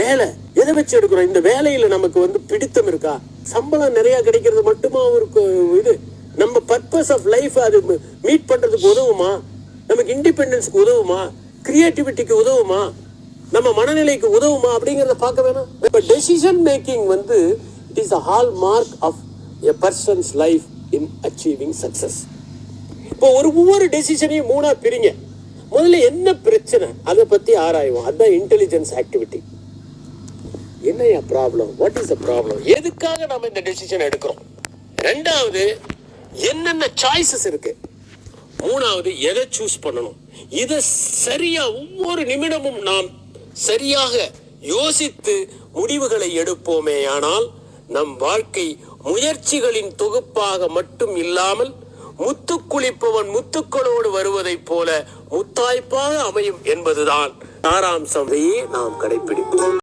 வேலை எதை வச்சு எடுக்கிறோம்? இந்த வேலையில நமக்கு வந்து பிடித்தம் இருக்கா? சம்பளம் நிறைய கிடைக்கிறது மட்டுமா ஒரு இது? நம்ம பர்பஸ் ஆஃப் லைஃப் அது மீட் பண்றதுக்கு உதவுமா? நமக்கு இண்டிபெண்டன்ஸ்க்கு உதவுமா? கிரியேட்டிவிட்டிக்கு உதவுமா? நம்ம மனநிலைக்கு உதவுமா? அப்படிங்கறத பார்க்க வேணும். இப்ப டெசிஷன் மேக்கிங் வந்து it is a hallmark of a person's life in achieving success. இப்போ ஒவ்வொரு டெசிஷனையும் மூணா பிரிங்க. முதல்ல என்ன பிரச்சனை அதை பத்தி ஆராய்வோம். அதுதான் இன்டெலிஜென்ஸ் ஆக்டிவிட்டி. என்னையா problem? What is the problem? எதுக்காக நம்ம இந்த டெசிஷன் எடுக்கிறோம்? ரெண்டாவது, என்னென்ன சாய்ஸஸ் இருக்கு? மூணாவது, எதை சூஸ் பண்ணணும்? இதை சரியா ஒவ்வொரு நிமிடமும் நாம் சரியாக யோசித்து முடிவுகளை எடுப்போமே, ஆனால் நம் வாழ்க்கை முயற்சிகளின் தொகுப்பாக மட்டும் இல்லாமல் முத்து குளிப்பவன் முத்துக்களோடு வருவதைப் போல முத்தாய்ப்பாக அமையும் என்பதுதான் சாராம்சம். நாம் கடைபிடிப்போம்.